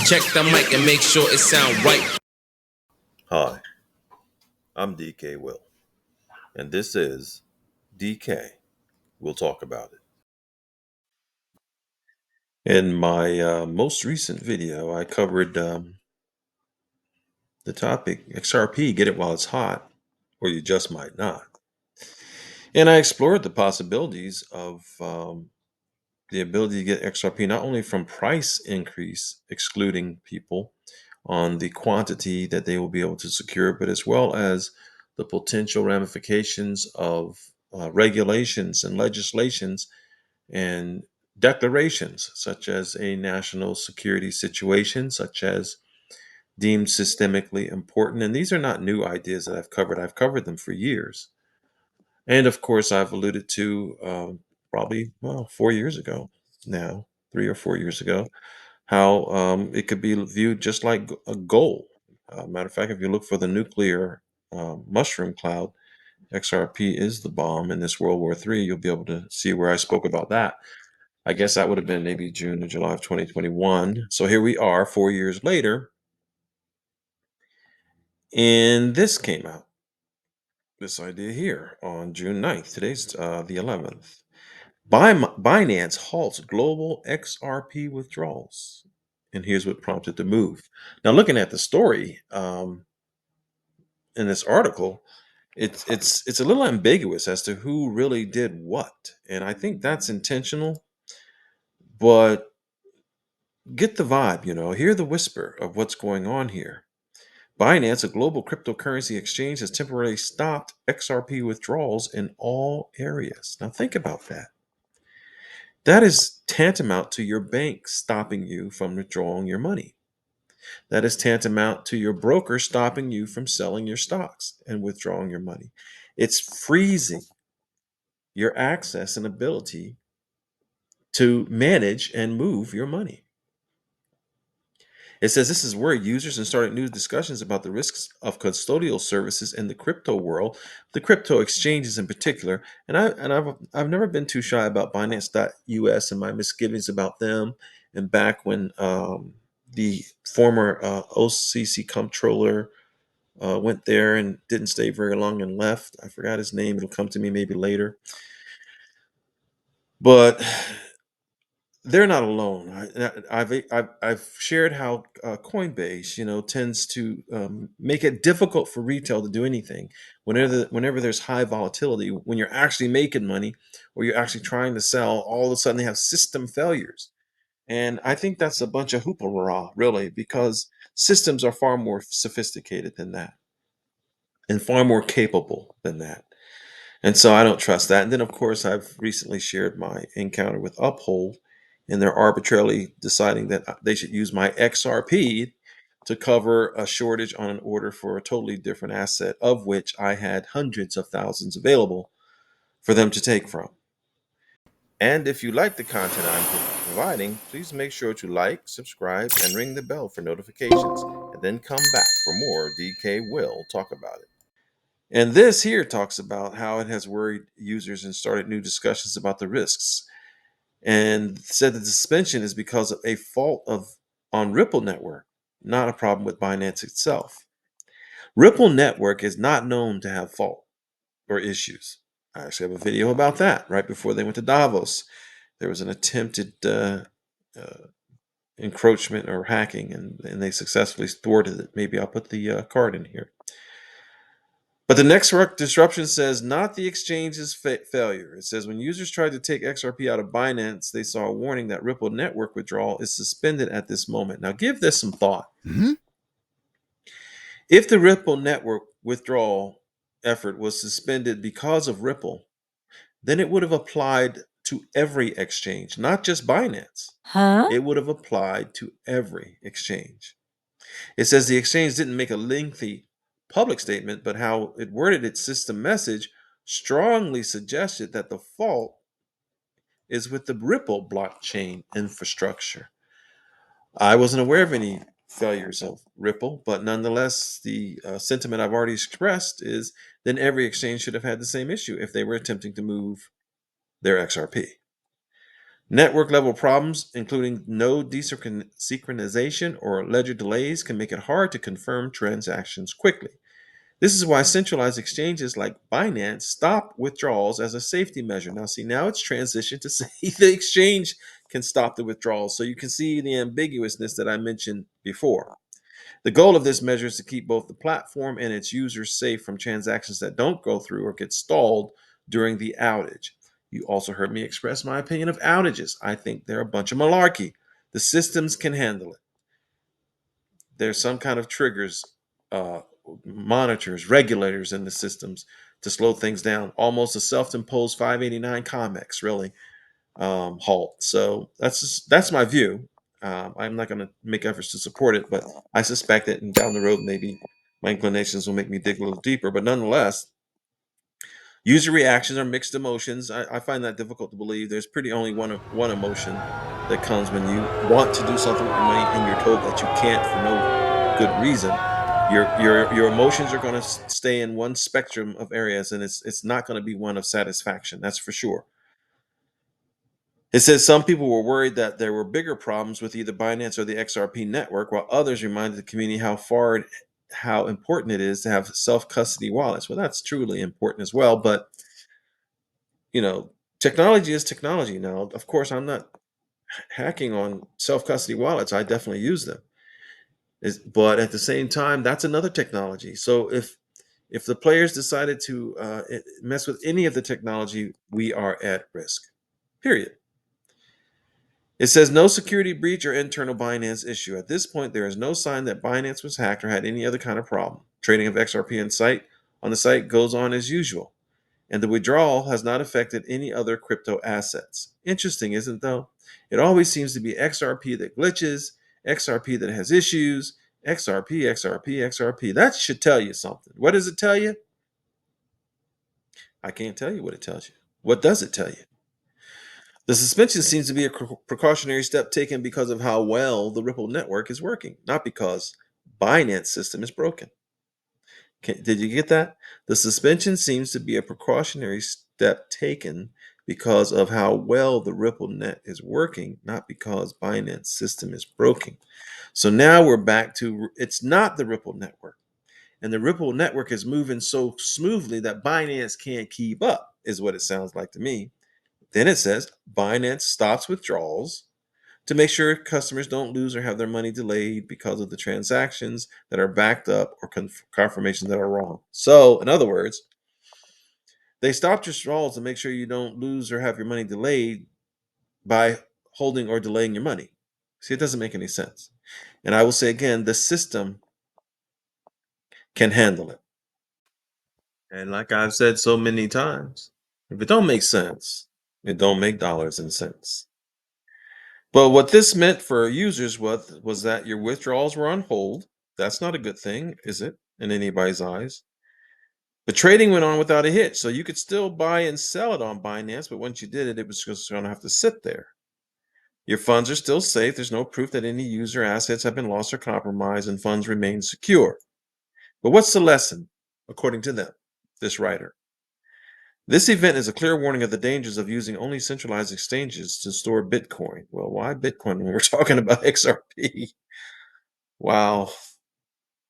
Check the mic and make sure it sound right. Hi, I'm DKWILL, and this is DK. We'll talk about it. In my most recent video, I covered the topic XRP, get it while it's hot, or you just might not. And I explored the possibilities of the ability to get XRP not only from price increase, excluding people on the quantity that they will be able to secure, but as well as the potential ramifications of regulations and legislations and declarations, such as a national security situation, such as deemed systemically important. And these are not new ideas that I've covered them for years. And of course, I've alluded to probably, well, 4 years ago now, 3 or 4 years ago, how it could be viewed just like a goal. Matter of fact, if you look for the nuclear mushroom cloud, XRP is the bomb in this World War III. You'll be able to see where I spoke about that. I guess that would have been maybe June or July of 2021. So here we are 4 years later, and this came out. This idea here on June 9th. Today's the 11th. Binance halts global XRP withdrawals. And here's what prompted the move. Now, looking at the story in this article, it's a little ambiguous as to who really did what, and I think that's intentional. But get the vibe, hear the whisper of what's going on here. Binance, a global cryptocurrency exchange, has temporarily stopped XRP withdrawals in all areas. Now, think about that. That is tantamount to your bank stopping you from withdrawing your money. That is tantamount to your broker stopping you from selling your stocks and withdrawing your money. It's freezing your access and ability to manage and move your money. It says this is where users and started new discussions about the risks of custodial services in the crypto world, the crypto exchanges in particular. And I've never been too shy about Binance.us and my misgivings about them. And back when the former OCC comptroller went there and didn't stay very long and left. I forgot his name. It'll come to me maybe later. But they're not alone. I've shared how Coinbase, tends to make it difficult for retail to do anything whenever there's high volatility. When you're actually making money, or you're actually trying to sell, all of a sudden they have system failures, and I think that's a bunch of hoopla, really, because systems are far more sophisticated than that and far more capable than that. And so I don't trust that. And then, of course, I've recently shared my encounter with Uphold, and they're arbitrarily deciding that they should use my XRP to cover a shortage on an order for a totally different asset, of which I had hundreds of thousands available for them to take from. And if you like the content I'm providing, please make sure to like, subscribe, and ring the bell for notifications, and then come back for more DK Will Talk About It. And this here talks about how it has worried users and started new discussions about the risks, and said the suspension is because of a fault on Ripple Network, not a problem with Binance itself. Ripple Network is not known to have fault or issues. I actually have a video about that right before they went to Davos. There was an attempted uh, encroachment or hacking, and they successfully thwarted it. Maybe I'll put the card in here. But the next disruption says not the exchange's failure. It says when users tried to take XRP out of Binance, they saw a warning that Ripple network withdrawal is suspended at this moment. Now, give this some thought. If the Ripple network withdrawal effort was suspended because of Ripple, then it would have applied to every exchange, not just Binance. It would have applied to every exchange. It says the exchange didn't make a lengthy public statement, but how it worded its system message strongly suggested that the fault is with the Ripple blockchain infrastructure. I wasn't aware of any failures of Ripple, but nonetheless, the sentiment I've already expressed is then every exchange should have had the same issue if they were attempting to move their XRP. Network level problems, including node desynchronization or ledger delays, can make it hard to confirm transactions quickly. This is why centralized exchanges like Binance stop withdrawals as a safety measure. Now, see, now it's transitioned to say the exchange can stop the withdrawals. So you can see the ambiguousness that I mentioned before. The goal of this measure is to keep both the platform and its users safe from transactions that don't go through or get stalled during the outage. You also heard me express my opinion of outages. I think they're a bunch of malarkey. The systems can handle it. There's some kind of triggers, uh, monitors, regulators in the systems to slow things down. Almost a self-imposed 589 COMEX, really, halt. So that's my view. I'm not going to make efforts to support it, but I suspect that down the road maybe my inclinations will make me dig a little deeper. But nonetheless, user reactions are mixed emotions. I find that difficult to believe. There's pretty only one emotion that comes when you want to do something with your money and you're told that you can't for no good reason. Your emotions are going to stay in one spectrum of areas, and it's not going to be one of satisfaction. That's for sure. It says some people were worried that there were bigger problems with either Binance or the XRP network, while others reminded the community how important it is to have self-custody wallets. Well, that's truly important as well, but you know, technology is technology now. Of course, I'm not hacking on self-custody wallets. I definitely use them. But at the same time, that's another technology. So if the players decided to mess with any of the technology, we are at risk. Period. It says no security breach or internal Binance issue. At this point, there is no sign that Binance was hacked or had any other kind of problem. Trading of XRP on the site goes on as usual, and the withdrawal has not affected any other crypto assets. Interesting, isn't it though? It always seems to be XRP that glitches, XRP that has issues, XRP, XRP, XRP. That should tell you something. What does it tell you? I can't tell you what it tells you. What does it tell you? The suspension seems to be a precautionary step taken because of how well the Ripple network is working, not because Binance system is broken. Did you get that? The suspension seems to be a precautionary step taken because of how well the Ripple net is working, not because Binance system is broken. So now we're back to it's not the Ripple network. And the Ripple network is moving so smoothly that Binance can't keep up, is what it sounds like to me. Then it says Binance stops withdrawals to make sure customers don't lose or have their money delayed because of the transactions that are backed up or confirmations that are wrong. So, in other words, they stopped withdrawals to make sure you don't lose or have your money delayed by holding or delaying your money. See, it doesn't make any sense. And I will say again, the system can handle it. And like I've said so many times, if it don't make sense, it don't make dollars and cents. But what this meant for users was that your withdrawals were on hold. That's not a good thing, is it, in anybody's eyes? But trading went on without a hitch, so you could still buy and sell it on Binance, but once you did it, it was just going to have to sit there. Your funds are still safe. There's no proof that any user assets have been lost or compromised, and funds remain secure. But what's the lesson, according to them, this writer? This event is a clear warning of the dangers of using only centralized exchanges to store Bitcoin. Well, why Bitcoin when we're talking about XRP? Wow.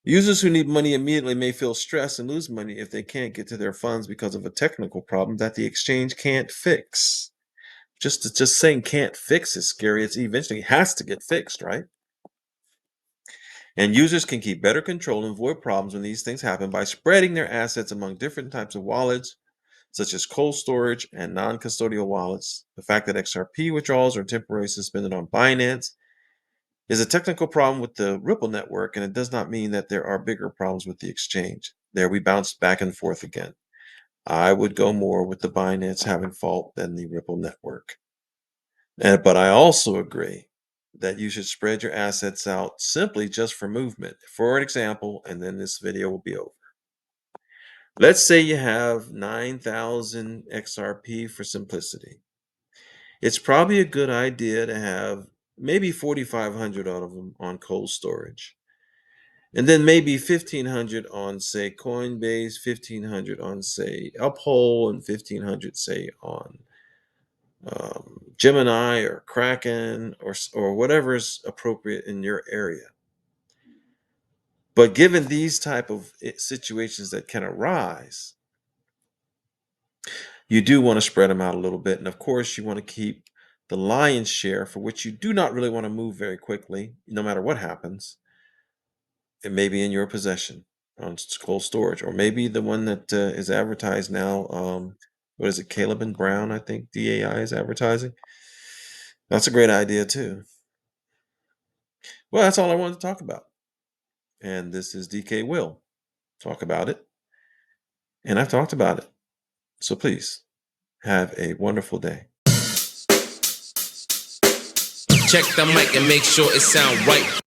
Users who need money immediately may feel stressed and lose money if they can't get to their funds because of a technical problem that the exchange can't fix. Just saying can't fix is scary. It's eventually has to get fixed, right? And users can keep better control and avoid problems when these things happen by spreading their assets among different types of wallets, such as cold storage and non-custodial wallets. The fact that XRP withdrawals are temporarily suspended on Binance is a technical problem with the Ripple network, and it does not mean that there are bigger problems with the exchange. There we bounce back and forth again. I would go more with the Binance having fault than the Ripple network. But I also agree that you should spread your assets out simply just for movement. For an example, and then this video will be over. Let's say you have 9,000 XRP for simplicity. It's probably a good idea to have maybe 4,500 out of them on cold storage. And then maybe 1,500 on, say, Coinbase, 1,500 on, say, Uphold, and 1,500, say, on Gemini or Kraken or whatever is appropriate in your area. But given these type of situations that can arise, you do want to spread them out a little bit. And of course, you want to keep the lion's share, for which you do not really want to move very quickly, no matter what happens. It may be in your possession on cold storage, or maybe the one that is advertised now. What is it? Caleb and Brown, I think DAI is advertising. That's a great idea too. Well, that's all I wanted to talk about. And this is DK Will Talk About It. And I've talked about it. So please have a wonderful day. Check the mic and make sure it sound right.